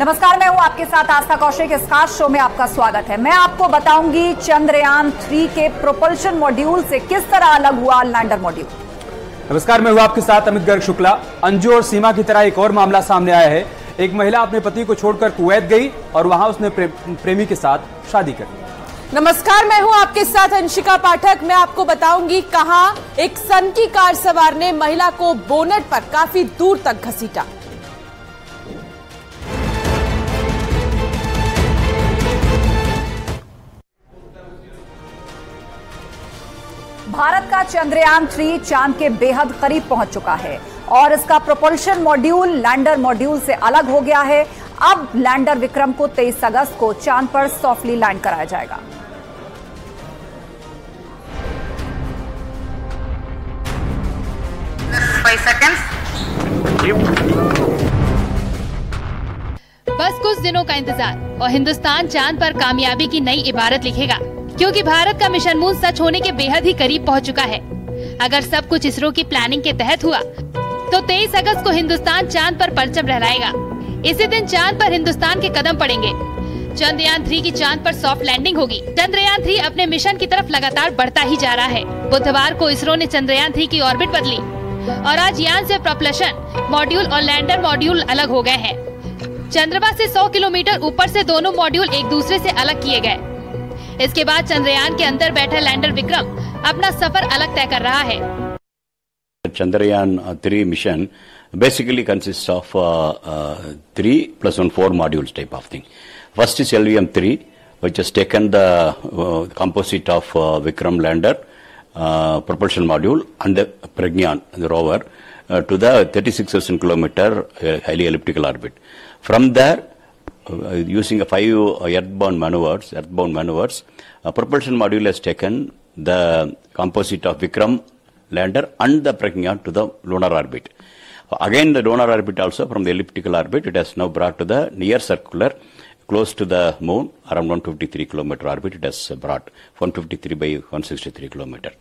नमस्कार, मैं हूं आपके साथ आस्था कौशिक। इस खास शो में आपका स्वागत है। मैं आपको बताऊंगी चंद्रयान 3 के प्रोपल्शन मॉड्यूल से किस तरह अलग हुआ लैंडर मॉड्यूल। नमस्कार, मैं हूं आपके साथ अमित गर्ग शुक्ला। अंजू और सीमा की तरह एक और मामला सामने आया है। एक महिला अपने पति को छोड़कर कुवैत गई और वहां उसने प्रेमी के साथ शादी कर ली। नमस्कार, मैं हूं आपके साथ अंशिका पाठक। मैं आपको बताऊंगी कहां एक सन की कार सवार ने महिला को बोनेट पर काफी दूर तक घसीटा। भारत का चंद्रयान 3 चांद के बेहद करीब पहुंच चुका है और इसका प्रोपल्शन मॉड्यूल लैंडर मॉड्यूल से अलग हो गया है। अब लैंडर विक्रम को 23 अगस्त को चांद पर सॉफ्टली लैंड कराया जाएगा। बस कुछ दिनों का इंतजार और हिंदुस्तान चांद पर कामयाबी की नई इबारत लिखेगा, क्योंकि भारत का मिशन मून सच होने के बेहद ही करीब पहुंच चुका है। अगर सब कुछ इसरो की प्लानिंग के तहत हुआ तो 23 अगस्त को हिंदुस्तान चांद पर परचम लहराएगा। इसी दिन चांद पर हिंदुस्तान के कदम पड़ेंगे। चंद्रयान 3 की चांद पर सॉफ्ट लैंडिंग होगी। चंद्रयान 3 अपने मिशन की तरफ लगातार बढ़ता ही जा रहा है। बुधवार को इसरो ने चंद्रयान 3 की ऑर्बिट बदली और आज यान से प्रोपल्शन मॉड्यूल और लैंडर मॉड्यूल अलग हो गए हैं। चंद्रमा से 100 किलोमीटर ऊपर से दोनों मॉड्यूल एक दूसरे से अलग किए गए। इसके बाद चंद्रयान के अंदर बैठा लैंडर विक्रम अपना सफर अलग तय कर रहा है। Chandrayaan 3 mission basically consists of 3 + 1 4 modules type of thing. First is LVM-3, which has taken the composite of Vikram lander, propulsion module and the Pragyan, the rover, to the 36,000 kilometer highly elliptical orbit. From there, using 5 earthbound maneuvers, propulsion module has taken the composite of Vikram lander and the Pragyan to the lunar orbit. Again, the lunar orbit also, from the elliptical orbit, it has now brought to the near circular, close to the moon, around 153 kilometer orbit. It has brought 153 by 163 kilometer.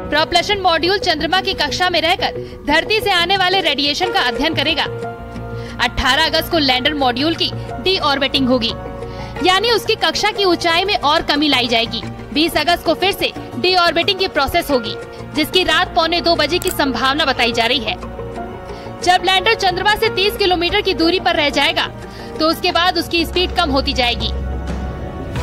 Propulsion module चंद्रमा की कक्षा में रहकर धरती से आने वाले radiation का अध्ययन करेगा। 18 अगस्त को लैंडर मॉड्यूल की डी ऑर्बिटिंग होगी, यानी उसकी कक्षा की ऊंचाई में और कमी लाई जाएगी। 20 अगस्त को फिर से डी ऑर्बिटिंग की प्रोसेस होगी, जिसकी रात 1:45 बजे की संभावना बताई जा रही है। जब लैंडर चंद्रमा से 30 किलोमीटर की दूरी पर रह जाएगा तो उसके बाद उसकी स्पीड कम होती जाएगी।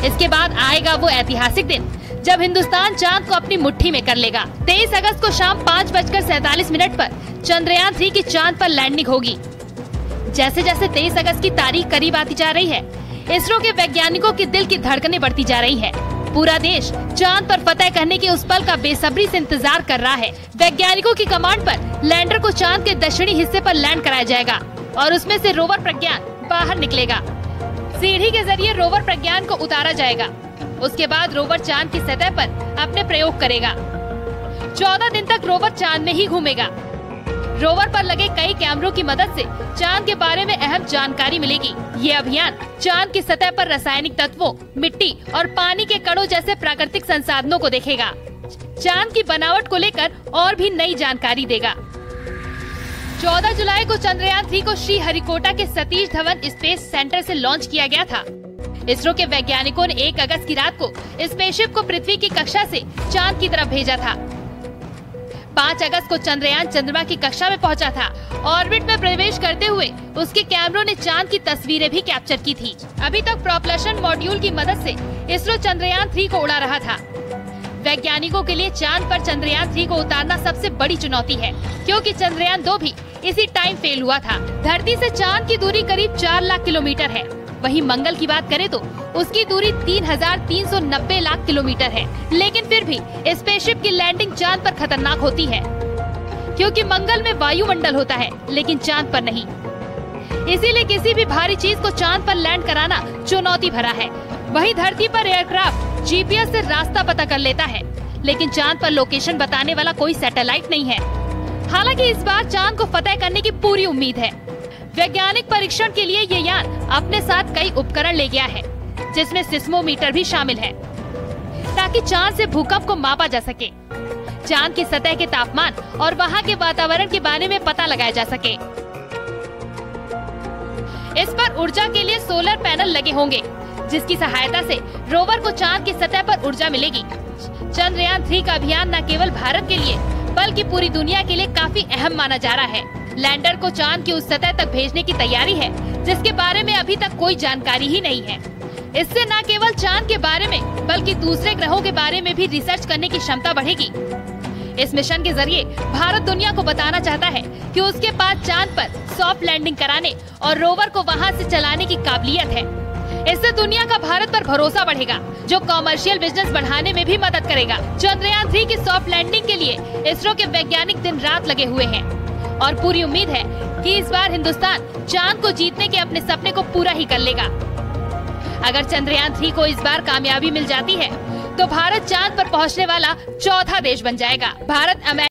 इसके बाद आएगा वो ऐतिहासिक दिन जब हिंदुस्तान चांद को अपनी मुट्ठी में कर लेगा। 23 अगस्त को शाम 5:47 पर चंद्रयान 3 की चांद पर लैंडिंग होगी। जैसे जैसे 23 अगस्त की तारीख करीब आती जा रही है, इसरो के वैज्ञानिकों की दिल की धड़कनें बढ़ती जा रही है। पूरा देश चांद पर फतह करने के उस पल का बेसब्री से इंतजार कर रहा है। वैज्ञानिकों की कमांड पर लैंडर को चांद के दक्षिणी हिस्से पर लैंड कराया जाएगा और उसमें से रोवर प्रज्ञान बाहर निकलेगा। सीढ़ी के जरिए रोवर प्रज्ञान को उतारा जाएगा। उसके बाद रोवर चांद की सतह पर अपने प्रयोग करेगा। 14 दिन तक रोवर चांद में ही घूमेगा। रोवर पर लगे कई कैमरों की मदद से चांद के बारे में अहम जानकारी मिलेगी। ये अभियान चांद की सतह पर रासायनिक तत्वों, मिट्टी और पानी के कणों जैसे प्राकृतिक संसाधनों को देखेगा। चांद की बनावट को लेकर और भी नई जानकारी देगा। 14 जुलाई को चंद्रयान 3 को श्रीहरिकोटा के सतीश धवन स्पेस सेंटर से लॉन्च किया गया था। इसरो के वैज्ञानिकों ने 1 अगस्त की रात को स्पेसशिप को पृथ्वी की कक्षा से चांद की तरफ भेजा था। 5 अगस्त को चंद्रयान चंद्रमा की कक्षा में पहुंचा था। ऑर्बिट में प्रवेश करते हुए उसके कैमरों ने चांद की तस्वीरें भी कैप्चर की थी। अभी तक प्रोपल्शन मॉड्यूल की मदद से इसरो चंद्रयान 3 को उड़ा रहा था। वैज्ञानिकों के लिए चांद पर चंद्रयान 3 को उतारना सबसे बड़ी चुनौती है, क्योंकि चंद्रयान 2 भी इसी टाइम फेल हुआ था। धरती से चांद की दूरी करीब 4 लाख किलोमीटर है। वहीं मंगल की बात करें तो उसकी दूरी 3,390 लाख किलोमीटर है। लेकिन फिर भी स्पेसशिप की लैंडिंग चांद पर खतरनाक होती है, क्योंकि मंगल में वायुमंडल होता है लेकिन चांद पर नहीं। इसीलिए किसी भी भारी चीज को चांद पर लैंड कराना चुनौती भरा है। वहीं धरती पर एयरक्राफ्ट जीपीएस से रास्ता पता कर लेता है, लेकिन चांद पर लोकेशन बताने वाला कोई सैटेलाइट नहीं है। हालांकि इस बार चांद को फतह करने की पूरी उम्मीद है। वैज्ञानिक परीक्षण के लिए ये यान अपने साथ कई उपकरण ले गया है, जिसमें सिस्मोमीटर भी शामिल है, ताकि चांद से भूकंप को मापा जा सके, चांद की सतह के तापमान और वहां के वातावरण के बारे में पता लगाया जा सके। इस पर ऊर्जा के लिए सोलर पैनल लगे होंगे, जिसकी सहायता से रोवर को चांद की सतह पर ऊर्जा मिलेगी। चंद्रयान 3 का अभियान न केवल भारत के लिए बल्कि पूरी दुनिया के लिए काफी अहम माना जा रहा है। लैंडर को चांद की उस सतह तक भेजने की तैयारी है जिसके बारे में अभी तक कोई जानकारी ही नहीं है। इससे न केवल चांद के बारे में बल्कि दूसरे ग्रहों के बारे में भी रिसर्च करने की क्षमता बढ़ेगी। इस मिशन के जरिए भारत दुनिया को बताना चाहता है कि उसके पास चांद पर सॉफ्ट लैंडिंग कराने और रोवर को वहां से चलाने की काबिलियत है। इससे दुनिया का भारत पर भरोसा बढ़ेगा, जो कॉमर्शियल बिजनेस बढ़ाने में भी मदद करेगा। चंद्रयान 3 की सॉफ्ट लैंडिंग के लिए इसरो के वैज्ञानिक दिन रात लगे हुए हैं और पूरी उम्मीद है कि इस बार हिंदुस्तान चांद को जीतने के अपने सपने को पूरा ही कर लेगा। अगर चंद्रयान 3 को इस बार कामयाबी मिल जाती है तो भारत चांद पर पहुंचने वाला चौथा देश बन जाएगा। भारत